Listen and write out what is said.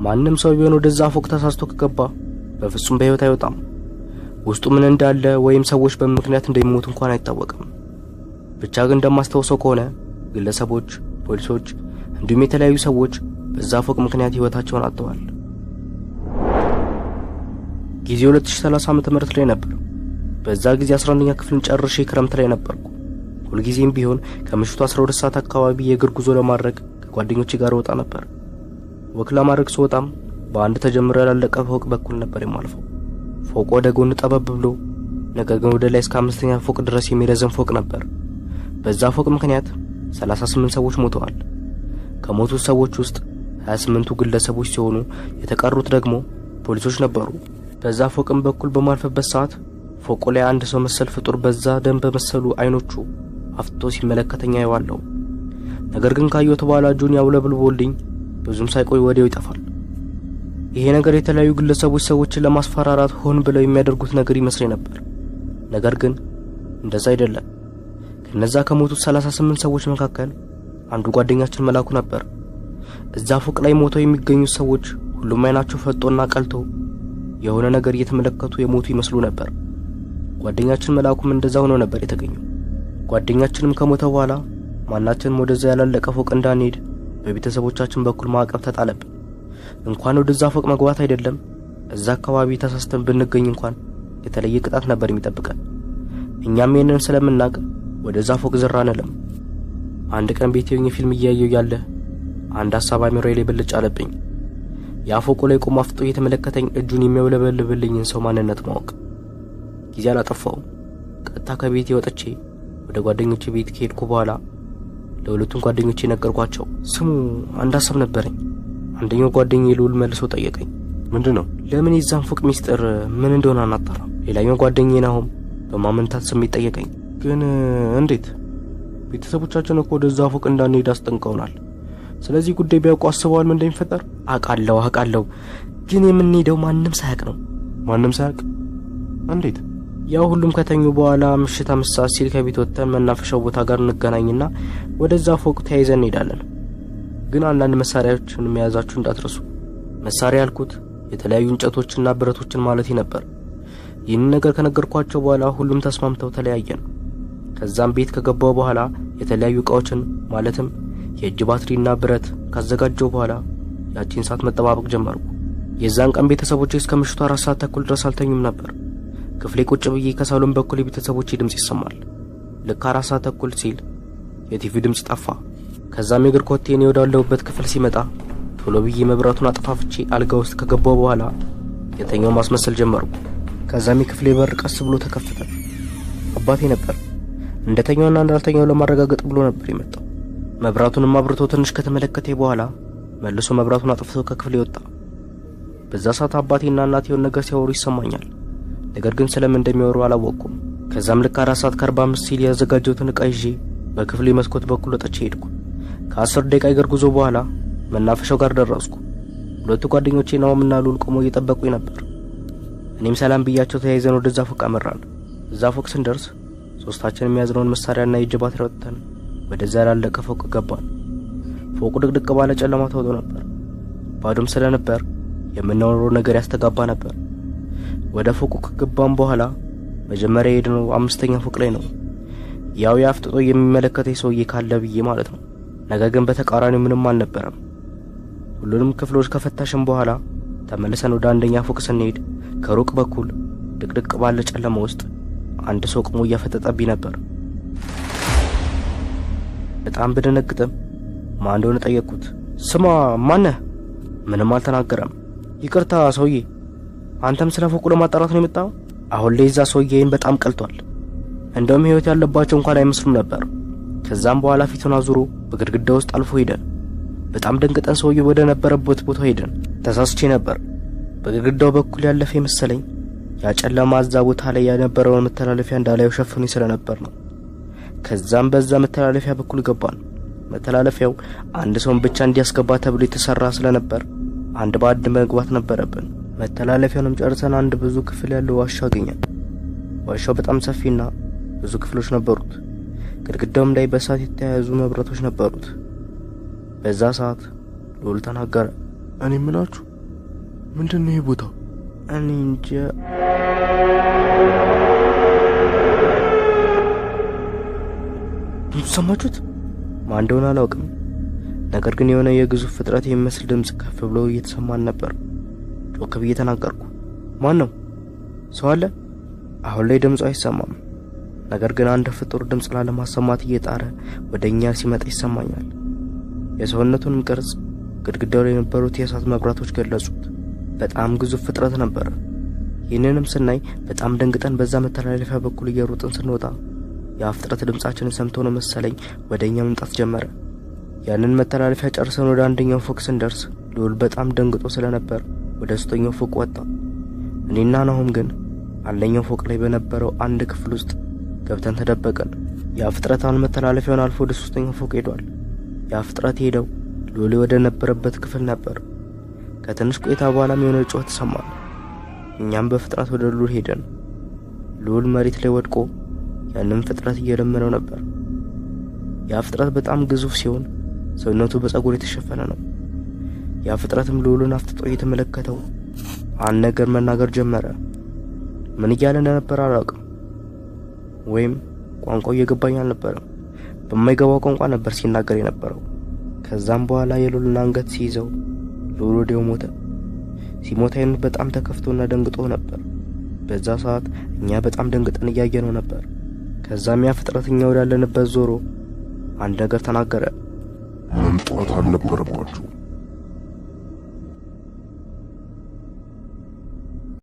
ማንም ሰው ቢሆን ወደዛ ፎቅ ተሳስቶ ከገባ በፍጹም በህይወት አይወጣም። ውስጡ ምን እንዳለ ወይም ሰዎች በምክንያት እንደሚሞቱ እንኳን አይታወቅም። ብቻ ግን እንደማስተውሰው ከሆነ ግለሰቦች፣ ፖሊሶች እንዲሁም የተለያዩ ሰዎች በዛ ፎቅ ምክንያት ህይወታቸውን አጥተዋል። ጊዜው 2030 ዓመተ ምህረት ላይ ነበር። በዛ ጊዜ 11ኛ ክፍልን ጨርሼ ክረምት ላይ ነበርኩ። ሁልጊዜም ቢሆን ከምሽቱ 12 ሰዓት አካባቢ የእግር ጉዞ ለማድረግ ከጓደኞቼ ጋር ወጣ ነበር። ወክ ለማድረግ ስወጣም በአንድ ተጀምሮ ያላለቀ ፎቅ በኩል ነበር የማልፈው። ፎቁ ወደ ጎን ጠበብ ብሎ ነገር ግን ወደ ላይ እስከ 5ኛ ፎቅ ድረስ የሚረዘም ፎቅ ነበር። በዛ ፎቅ ምክንያት 38 ሰዎች ሞተዋል። ከሞቱት ሰዎች ውስጥ 28ቱ ግለሰቦች ሲሆኑ የተቀሩት ደግሞ ፖሊሶች ነበሩ። በዛ ፎቅም በኩል በማልፈበት ሰዓት ፎቁ ላይ አንድ ሰው መሰል ፍጡር በዛ ደም በመሰሉ አይኖቹ አፍጥጦ ሲመለከተኛ ያዋለው። ነገር ግን ካየሁት በኋላ እጁን ያውለብልቦልኝ ብዙም ሳይቆይ ወዲያው ይጠፋል። ይሄ ነገር የተለያዩ ግለሰቦች ሰዎችን ለማስፈራራት ሆን ብለው የሚያደርጉት ነገር ይመስለኝ ነበር። ነገር ግን እንደዛ አይደለም። ከነዛ ከሞቱት 38 ሰዎች መካከል አንዱ ጓደኛችን መላኩ ነበር። እዛ ፎቅ ላይ ሞተው የሚገኙት ሰዎች ሁሉም አይናቸው ፈጦና ቀልቶ የሆነ ነገር እየተመለከቱ የሞቱ ይመስሉ ነበር። ጓደኛችን መላኩም እንደዛ ሆኖ ነበር የተገኘው። ጓደኛችንም ከሞተ በኋላ ማናችንም ወደዛ ያላለቀ ፎቅ እንዳንሄድ በቤተሰቦቻችን በኩል ማዕቀብ ተጣለብን። እንኳን ወደዛ ፎቅ መግባት አይደለም እዛ አካባቢ ተሳስተን ብንገኝ እንኳን የተለየ ቅጣት ነበር የሚጠብቀን። እኛም ይሄንን ስለምናውቅ ወደዛ ፎቅ ዝር አንልም። አንድ ቀን ቤቴ ሆኜ ፊልም እያየሁ ያለ አንድ ሐሳብ አእምሮዬ ላይ ብልጭ አለብኝ። ያ ፎቁ ላይ ቆሞ አፍጦ እየተመለከተኝ እጁን የሚያውለበልብልኝን ሰው ማንነት ማወቅ። ጊዜ አላጠፋሁም። ቀጥታ ከቤቴ ወጥቼ ወደ ጓደኞቼ ቤት ከሄድኩ በኋላ ለሁለቱም ጓደኞቼ ነገርኳቸው። ስሙ አንድ ሐሳብ ነበረኝ። አንደኛው ጓደኛዬ ልዑል መልሶ ጠየቀኝ። ምንድነው? ለምን የዛን ፎቅ ሚስጥር ምን እንደሆነ አናጣራ? ሌላኛው ጓደኛዬ ናሆም በማመንታት ስሜት ጠየቀኝ። ግን እንዴት? ቤተሰቦቻችን እኮ ወደዛ ፎቅ እንዳንሄድ አስጠንቀውናል። ስለዚህ ጉዳይ ቢያውቁ አስበዋል ምን እንደሚፈጠር? አውቃለሁ። ግን የምንሄደው ማንም ሳያውቅ ነው። ማንም ሳያውቅ? እንዴት? ያው ሁሉም ከተኙ በኋላ ምሽት 5 ሰዓት ሲል ከቤት ወጥተን መናፈሻው ቦታ ጋር እንገናኝና ወደዛ ፎቅ ተያይዘን እንሄዳለን። ግን አንዳንድ መሳሪያዎችን መያዛችሁ እንዳትረሱ። መሳሪያ ያልኩት የተለያዩ እንጨቶችና ብረቶችን ማለት ነበር። ይህን ነገር ከነገርኳቸው በኋላ ሁሉም ተስማምተው ተለያየን። ከዛም ቤት ከገባው በኋላ የተለያዩ እቃዎችን ማለትም የእጅ ባትሪና ብረት ካዘጋጀው በኋላ ያቺን ሰዓት መጠባበቅ ጀመርኩ። የዛን ቀን ቤተሰቦቼ እስከ ምሽቱ 4 ሰዓት ተኩል ድረስ አልተኙም ነበር። ክፍሌ ቁጭ ብዬ ከሳሎን በኩል የቤተሰቦቼ ድምጽ ይሰማል። ልክ 4 ሰዓት ተኩል ሲል የቲቪ ድምጽ ጠፋ። ከዛም የእግር ኮቴን ወዳለሁበት ክፍል ሲመጣ ቶሎ ብዬ መብራቱን አጥፋፍቼ አልጋ ውስጥ ከገባው በኋላ የተኛው ማስመሰል ጀመርኩ። ከዛም የክፍሌ በር ቀስ ብሎ ተከፈተ። አባቴ ነበር። እንደተኛውና እንዳልተኛው ለማረጋገጥ ብሎ ነበር የመጣው። መብራቱንም አብርቶ ትንሽ ከተመለከተ በኋላ መልሶ መብራቱን አጥፍቶ ከክፍሌ ወጣ። በዛ ሰዓት አባቴና እናቴ የሆነ ነገር ሲያወሩ ይሰማኛል። ነገር ግን ስለምን እንደሚያወሩ አላወቅኩም። ከዛም ልክ 4 ሰዓት ከ45 ሲል ያዘጋጀሁትን ዕቃ ይዤ በክፍሌ መስኮት በኩል ወጥቼ ሄድኩ። ከ10 ደቂቃ የእግር ጉዞ በኋላ መናፈሻው ጋር ደረስኩ። ሁለቱ ጓደኞቼ ናሆምና ልዑል ቆመው እየጠበቁኝ ነበር። እኔም ሰላም ብያቸው ተያይዘን ወደዛ ፎቅ አመራን። እዛ ፎቅ ስንደርስ ሶስታችንም የያዝነውን መሳሪያና የእጅ ባትሪ ወጥተን ወደዛ ያላለቀ ፎቅ ገባን። ፎቁ ድቅድቅ ባለ ጨለማ ተውጦ ነበር። ባዶም ስለነበር የምናወራው ነገር ያስተጋባ ነበር። ወደ ፎቁ ከገባን በኋላ መጀመሪያ ሄድነው 5ኛ ፎቅ ላይ ነው። ያው ያፍጥጦ የሚመለከተኝ ሰውዬ ካለ ብዬ ማለት ነው። ነገር ግን በተቃራኒው ምንም አልነበረም። ሁሉንም ክፍሎች ከፈተሽን በኋላ ተመልሰን ወደ 1ኛ ፎቅ ስንሄድ ከሩቅ በኩል ድቅድቅ ባለ ጨለማ ውስጥ አንድ ሰው ቆሞ እያፈጠጠብኝ ነበር። በጣም በደነግጥም ማን እንደሆነ ጠየቅኩት። ስማ ማነህ? ምንም አልተናገረም። ይቅርታ ሰውዬ፣ አንተም ስለ ፎቁ ለማጣራት ነው የመጣው? አሁን ላይ እዛ ሰውዬን በጣም ቀልቷል። እንደውም ህይወት ያለባቸው እንኳን አይመስሉም ነበር። ከዛም በኋላ ፊቱን አዙሮ በግድግዳ ውስጥ አልፎ ሄደ። በጣም ደንግጠን ሰውዬው ወደ ነበረበት ቦታ ሄደን ተሳስቼ ነበር። በግድግዳው በኩል ያለፈ መሰለኝ። ያ ጨለማ እዛ ቦታ ላይ የነበረውን መተላለፊያ እንዳላየው ሸፍኖ ስለነበር ነው። ከዛም በዛ መተላለፊያ በኩል ገባን። መተላለፊያው አንድ ሰውን ብቻ እንዲያስገባ ተብሎ የተሰራ ስለነበር አንድ ባድ መግባት ነበረብን። መተላለፊያውንም ጨርሰን አንድ ብዙ ክፍል ያለው ዋሻ አገኘን። ዋሻው በጣም ሰፊና ብዙ ክፍሎች ነበሩት። ግድግዳውም ላይ በእሳት የተያያዙ መብራቶች ነበሩት። በዛ ሰዓት ልዑል ተናገረ። እኔ ምናችሁ ምንድነው ይሄ ቦታ? እኔ እንጃ። ሰማችሁት? ማን እንደሆነ አላውቅም። ነገር ግን የሆነ የግዙፍ ፍጥረት የሚመስል ድምጽ ከፍ ብሎ እየተሰማን ነበር። ጮክ ብዬ ተናገርኩ። ማን ነው? ሰው አለ? አሁን ላይ ድምፁ አይሰማም። ነገር ግን አንድ ፍጡር ድምጽ ላለማሰማት እየጣረ ወደኛ ሲመጣ ይሰማኛል። የሰውነቱንም ቅርጽ ግድግዳው ላይ የነበሩት የእሳት መብራቶች ገለጹት። በጣም ግዙፍ ፍጥረት ነበር። ይህንንም ስናይ በጣም ደንግጠን በዛ መተላለፊያ በኩል እየሮጥን ስንወጣ ያ ፍጥረት ድምጻችንን ሰምቶ ነው መሰለኝ ወደኛ መምጣት ጀመረ። ያንን መተላለፊያ ጨርሰን ወደ አንደኛው ፎቅ ስንደርስ ልዑል በጣም ደንግጦ ስለነበር ወደ ሶስተኛው ፎቅ ወጣ። እኔና ናሆም ግን አንደኛው ፎቅ ላይ በነበረው አንድ ክፍል ውስጥ ገብተን ተደበቀን። ያ ፍጥረት አሁን መተላለፊያውን አልፎ ወደ ሶስተኛው ፎቅ ሄዷል። ያ ፍጥረት ሄደው ልዑል ወደ ነበረበት ክፍል ነበር። ከትንሽ ቆይታ በኋላም የሆነ ጩኸት ተሰማን። እኛም በፍጥነት ወደ ልዑል ሄደን ልዑል መሬት ላይ ወድቆ ያንን ፍጥረት እየለመነው ነበር። ያ ፍጥረት በጣም ግዙፍ ሲሆን ሰውነቱ በፀጉር የተሸፈነ ነው። ያ ፍጥረትም ልዑልን አፍጥጦ እየተመለከተው አንድ ነገር መናገር ጀመረ። ምን እያለ እንደነበር አላውቅም፣ ወይም ቋንቋው እየገባኝ አልነበረም። በማይገባው ቋንቋ ነበር ሲናገር የነበረው። ከዛም በኋላ የልዑልን አንገት ሲይዘው ልዑል ወዲያው ሞተ። ሲሞት አይኑ በጣም ተከፍቶና ደንግጦ ነበር። በዛ ሰዓት እኛ በጣም ደንግጠን እያየነው ነበር። ከዛም ያ ፍጥረትኛ ወዳለንበት ዞሮ አንድ ነገር ተናገረ። መምጣት አልነበረባችሁ